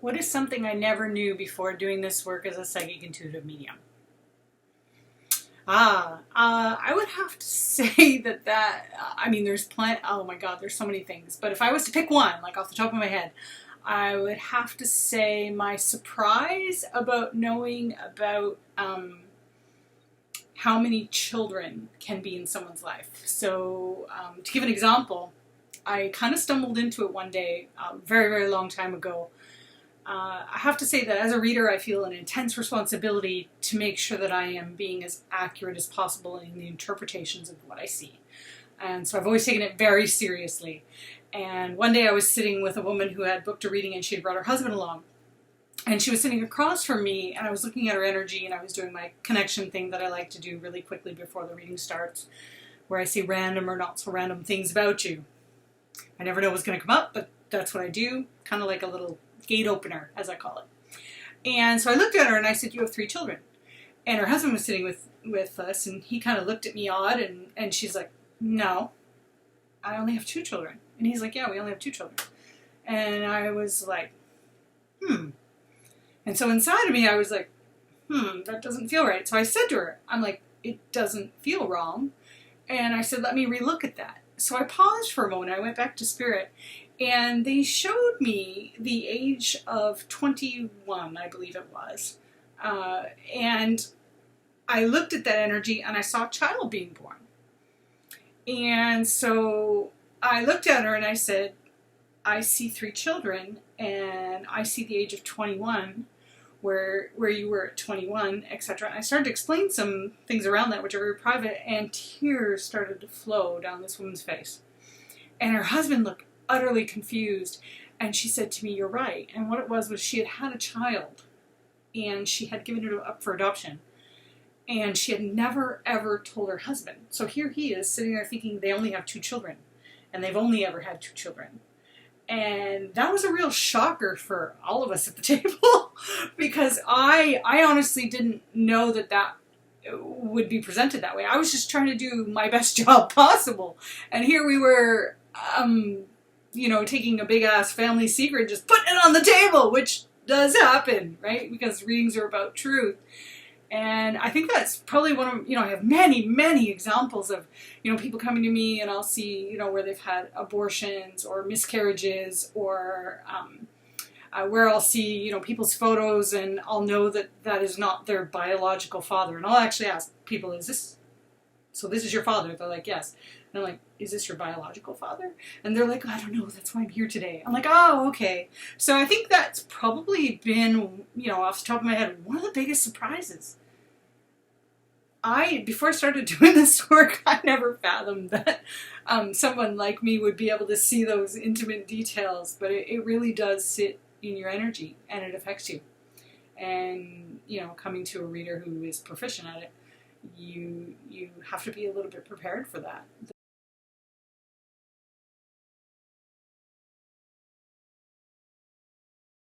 What is something I never knew before doing this work as a psychic intuitive medium? I would have to say I mean, there's plenty, oh my God, there's so many things. But if I was to pick one, like off the top of my head, I would have to say my surprise about knowing about how many children can be in someone's life. So to give an example, I kind of stumbled into it one day, a very, very long time ago. I have to say that as a reader, I feel an intense responsibility to make sure that I am being as accurate as possible in the interpretations of what I see. And so I've always taken it very seriously. And one day I was sitting with a woman who had booked a reading and she had brought her husband along. And she was sitting across from me and I was looking at her energy and I was doing my connection thing that I like to do really quickly before the reading starts, where I say random or not so random things about you. I never know what's going to come up, but that's what I do, kind of like a little gate opener, as I call it. And so I looked at her and I said, you have 3 children. And her husband was sitting with us and he kind of looked at me odd and she's like, no, I only have 2 children. And he's like, yeah, we only have 2 children. And I was like, And so inside of me I was like, that doesn't feel right. So I said to her, I'm like, it doesn't feel wrong. And I said, let me relook at that. So I paused for a moment. I went back to spirit. And they showed me the age of 21, I believe it was. And I looked at that energy and I saw a child being born. And so I looked at her and I said, I see 3 children and I see the age of 21 where you were at 21, etc. And I started to explain some things around that, which are very private, and tears started to flow down this woman's face. And her husband looked utterly confused, and she said to me, you're right. And what it was she had had a child and she had given it up for adoption and she had never ever told her husband. So here he is sitting there thinking they only have 2 children and they've only ever had 2 children. And that was a real shocker for all of us at the table because I honestly didn't know that would be presented that way. I was just trying to do my best job possible, and here we were taking a big-ass family secret, just putting it on the table, which does happen, right? Because readings are about truth. And I think that's probably one of, I have many, many examples of, people coming to me and I'll see, where they've had abortions or miscarriages or where I'll see, people's photos and I'll know that that is not their biological father. And I'll actually ask people, this is your father? They're like, yes. And I'm like, is this your biological father? And they're like, I don't know, that's why I'm here today. I'm like, oh, okay. So I think that's probably been, off the top of my head, one of the biggest surprises. Before I started doing this work, I never fathomed that someone like me would be able to see those intimate details, but it really does sit in your energy and it affects you. And, coming to a reader who is proficient at it, you have to be a little bit prepared for that